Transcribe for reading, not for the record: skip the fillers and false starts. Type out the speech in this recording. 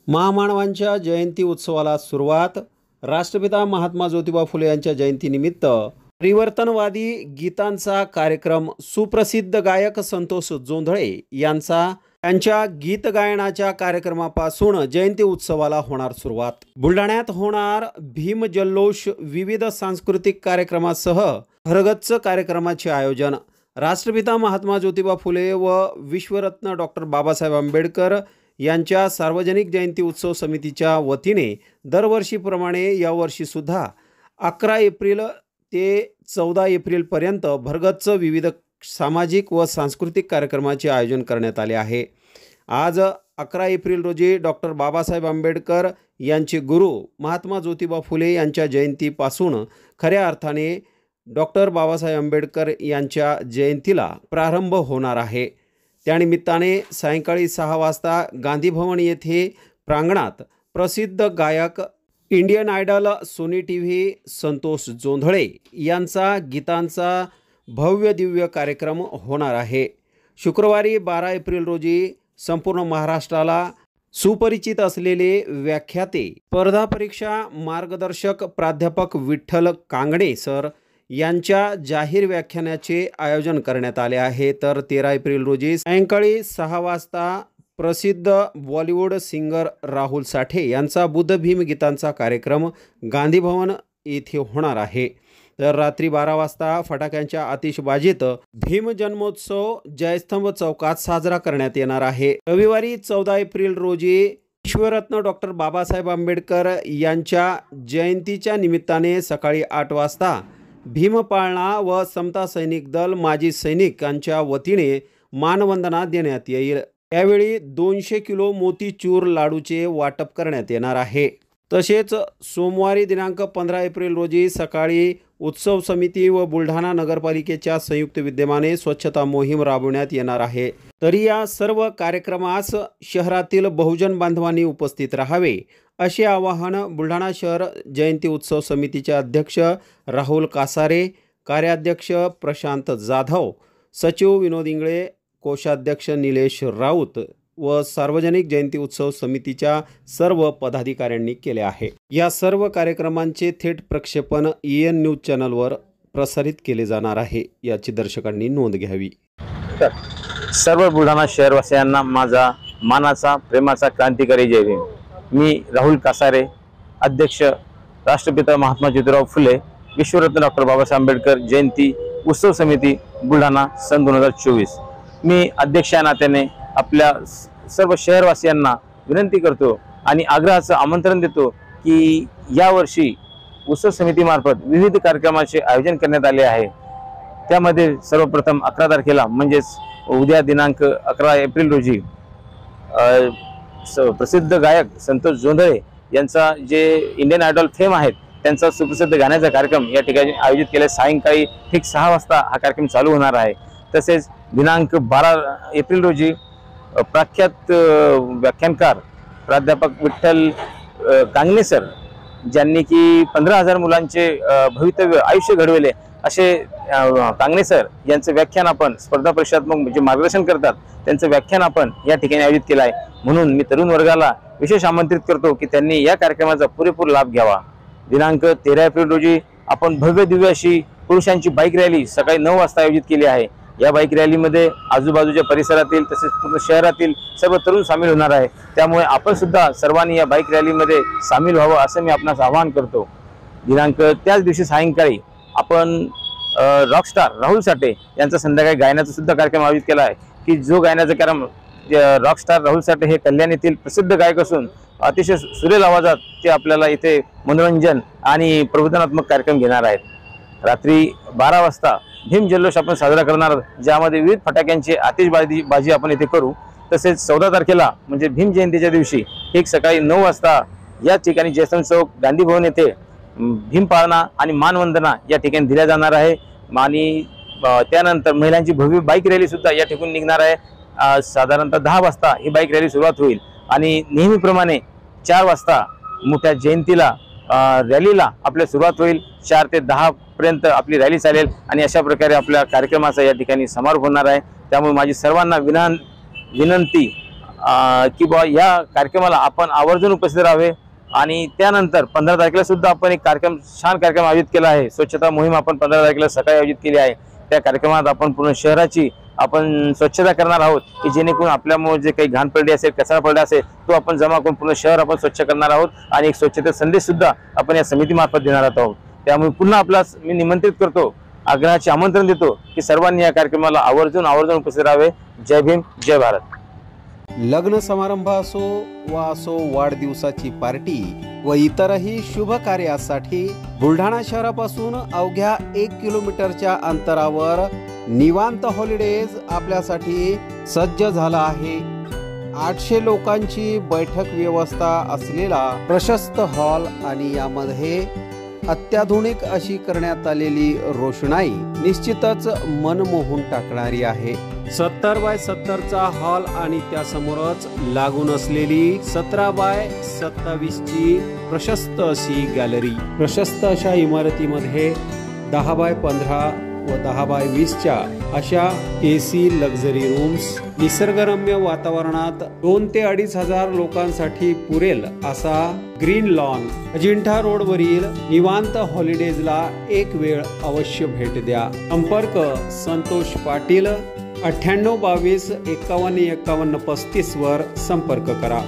महामानवांच्या जयंती उत्सवाला सुरुवात। राष्ट्रपिता महात्मा ज्योतिबा फुले यांच्या जयंतीनिमित्त परिवर्तनवादी गीतांचा कार्यक्रम। सुप्रसिद्ध गायक संतोष जोंधळे यांच्या गीत गायनाच्या कार्यक्रमापासून जयंती उत्सवाला होणार सुरुवात। बुलढाण्यात होणार भीम जल्लोष, विविध सांस्कृतिक कार्यक्रमासह भरगच्च कार्यक्रमाचे आयोजन। राष्ट्रपिता महात्मा ज्योतिबा फुले व विश्वरत्न डॉक्टर बाबासाहेब आंबेडकर यांच्या सार्वजनिक जयंती उत्सव समितीच्या वतीने दरवर्षीप्रमाणे यावर्षी सुद्धा 11 एप्रिल ते 14 एप्रिल पर्यंत भरगच्च विविध सामाजिक व सांस्कृतिक कार्यक्रमाचे आयोजन करण्यात आले आहे। आज 11 एप्रिल रोजी डॉक्टर बाबासाहेब आंबेडकर यांचे गुरु महात्मा ज्योतिबा फुले यांच्या जयंतीपासून खऱ्या अर्थाने डॉक्टर बाबासाहेब आंबेडकर यांच्या जयंतीला प्रारंभ होणार आहे। त्यानिमित्ताने सायंकाळी 6 वाजता गांधी भवन येथे प्रांगणात प्रसिद्ध गायक, Indian Idol, Sony TV Santosh Jondhale यांचा गीतांचा भव्य दिव्य कार्यक्रम होणार आहे। शुक्रवारी 12 एप्रिल रोजी संपूर्ण महाराष्ट्राला सुपरिचित असलेले व्याख्याते, स्पर्धा परीक्षा मार्गदर्शक प्राध्यापक विठ्ठल कांगणे सर यांच्या जाहीर व्याख्यानाचे आयोजन करण्यात आले आहे। तर 13 एप्रिल रोजी सायंकाळी 6 वाजता प्रसिद्ध बॉलिवूड सिंगर राहुल साठे यांचा बुद्ध भीम गीतांचा कार्यक्रम गांधी भवन येथे होणार आहे। तर रात्री 12 वाजता फटाक्यांच्या आतिषबाजीत भीम जन्मोत्सव जयस्तंभ चौकात साजरा करण्यात येणार आहे। रविवारी 14 एप्रिल रोजी विश्वरत्न डॉक्टर बाबासाहेब आंबेडकर यांच्या जयंतीच्या निमित्ताने सकाळी 8 वाजता भीमपाळणा व समता सैनिक दल माजी सैनिकांच्या वतीने मानवंदना देण्यात येईल। यावेळी 200 किलो मोतीचूर लाडूचे वाटप करण्यात येणार आहे। तसेच सोमवारी दिनांक 15 एप्रिल रोजी सकाळी उत्सव समिती व बुलढाणा नगरपालिकेच्या संयुक्त विद्यमाने स्वच्छता मोहीम राबवण्यात येणार आहे। तरी या सर्व कार्यक्रमास शहरातील बहुजन बांधवांनी उपस्थित राहावे असे आवाहन बुलढाणा शहर जयंती उत्सव समितीचे अध्यक्ष राहुल कासारे, कार्याध्यक्ष प्रशांत जाधव, सचिव विनोद इंगळे, कोषाध्यक्ष निलेश राऊत व सार्वजनिक जयंती उत्सव समितीच्या सर्व पदाधिकाऱ्यांनी केले आहे। या सर्व कार्यक्रमांचे थेट प्रक्षेपण EN न्यूज चॅनलवर प्रसारित केले जाणार आहे, याची दर्शकांनी नोंद घ्यावी। सर्व बुलढाणा शहरवासियांना माझा मानाचा प्रेमाचा क्रांतिकारी जय भीम। मी राहुल कासारे, अध्यक्ष राष्ट्रपिता महात्मा ज्योतिराव फुले विश्वरत्न डॉक्टर बाबासाहेब आंबेडकर जयंती उत्सव समिती बुलढाणा सन 2024। मी अध्यक्ष या नात्याने आपल्या सर्व शहरवासियांना विनंती करतो आणि आग्रहाचं आमंत्रण देतो की यावर्षी उत्सव समितीमार्फत विविध कार्यक्रमाचे आयोजन करण्यात आले आहे। त्यामध्ये सर्वप्रथम 11 तारखेला म्हणजेच उद्या दिनांक 11 एप्रिल रोजी प्रसिद्ध गायक संतोष जोंधळे यांचा जे इंडियन आयडल फेम आहेत त्यांचा सुप्रसिद्ध गाण्याचा कार्यक्रम या ठिकाणी आयोजित केला। सायंकाळी ठीक 6 वाजता हा कार्यक्रम चालू होणार आहे। तसेच दिनांक 12 एप्रिल रोजी प्रख्यात व्याख्यानकार प्राध्यापक विठ्ठल कांगणे सर, ज्यांनी की 15,000 मुलांचे भवितव्य आयुष्य घडविले असे कांगणे सर यांचं व्याख्यान आपण स्पर्धा परीक्षात्मक जे मार्गदर्शन करतात त्यांचं व्याख्यान आपण या ठिकाणी आयोजित केलं आहे। म्हणून मी तरुण वर्गाला विशेष आमंत्रित करतो की त्यांनी या कार्यक्रमाचा पुरेपूर लाभ घ्यावा। दिनांक 13 एप्रिल रोजी आपण भव्य दिव्य अशी पुरुषांची बाईक रॅली सकाळी 9 वाजता आयोजित केली आहे। या बाईक रॅलीमध्ये आजूबाजूच्या परिसरातील तसेच पूर्ण शहरातील सर्व तरुण सामील होणार आहे। त्यामुळे आपण सुद्धा सर्वांनी या बाईक रॅलीमध्ये सामील व्हावं असं मी आपणास आवाहन करतो। दिनांक त्याच दिवशी सायंकाळी आपण रॉकस्टार राहुल साठे यांचा संध्याकाळी गायनाचा सुद्धा कार्यक्रम आयोजित केला आहे की जो गायनाचा कार्यक्रम रॉकस्टार राहुल साठे हे कल्याण येथील प्रसिद्ध गायक असून अतिशय सुरेल आवाजात ते आपल्याला इथे मनोरंजन आणि प्रबोधनात्मक कार्यक्रम घेणार आहेत। रात्री 12 वाजता भीम जल्लोष आपण साजरा करणार आहोत, ज्यामध्ये विविध फटाक्यांची आतिषबाजी आपण इथे करू। तसेच 14 तारखेला म्हणजे भीम जयंतीच्या दिवशी एक सकाळी 9 वाजता या ठिकाणी जयस्तंभ चौक गांधी भवन येथे भीमपाळणा आणि मानवंदना या ठिकाणी दिल्या जाणार आहे। आणि त्यानंतर महिलांची भव्य बाईक रॅली सुद्धा या ठिकाणी निघणार आहे। साधारणतः 10 वाजता ही बाईक रॅली सुरुवात होईल आणि नेहमीप्रमाणे 4 वाजता मोठ्या जयंतीला रॅलीला आपल्या सुरुवात होईल। 4 ते 10 पर्यंत आपली रॅली चालेल आणि अशा प्रकारे आपल्या कार्यक्रमाचा या ठिकाणी समारोप होणार आहे। त्यामुळे माझी सर्वांना विनंती की बा या कार्यक्रमाला आपण आवर्जून उपस्थित राहावे। आणि त्यानंतर 15 तारखेला सुद्धा आपण एक छान कार्यक्रम आयोजित केला आहे। स्वच्छता मोहीम आपण 15 तारखेला सकाळी आयोजित केली आहे। त्या कार्यक्रमात आपण पूर्ण शहराची आपण स्वच्छता करणार आहोत की जेणेकरून आपल्यामुळे जे काही घाण पडली असेल, कचरा पडला असेल तो आपण जमा करून पूर्ण शहर आपण स्वच्छ करणार आहोत आणि एक स्वच्छता संदेश सुद्धा आपण या समितीमार्फत देणार आहोत। त्यामुळे पुन्हा मी निमंत्रित करतो, आग्रहाचे आमंत्रण देतो की सर्वांनी या कार्यक्रमाला आवर्जून उपस्थित राहावे। जय भीम, जय भारत। लग्न समारंभ असो वाढदिवसाची पार्टी व इतरही शुभ कार्यासाठी बुलढाणा शहरापासून अवघ्या 1 किलोमीटरच्या अंतरावर निवांत हॉलिडेज आपल्यासाठी सज्ज झाला आहे। 800 लोकांची बैठक व्यवस्था असलेला प्रशस्त हॉल आणि यामध्ये अत्याधुनिक अशी करण्यात आलेली रोषणाई निश्चितच मन मोहून टाकणारी आहे। 70 बाय 70चा हॉल आणि त्यासमोरच लागून असलेली 17 बाय 27 ची प्रशस्त अशी गॅलरी। प्रशस्त अशा इमारतीमध्ये 10 बाय 15 व 10 बाय 20च्या अशा AC लक्झरी रूम्स, निसर्गरम्य वातावरणात 2 ते 2.5 हजार लोकांसाठी पुरेल असा ग्रीन लॉन। अजिंठा रोडवरील निवांत हॉलिडेजला एक वेळ अवश्य भेट द्या। संपर्क संतोष पाटील 98 22 51 51 35 वर संपर्क करा।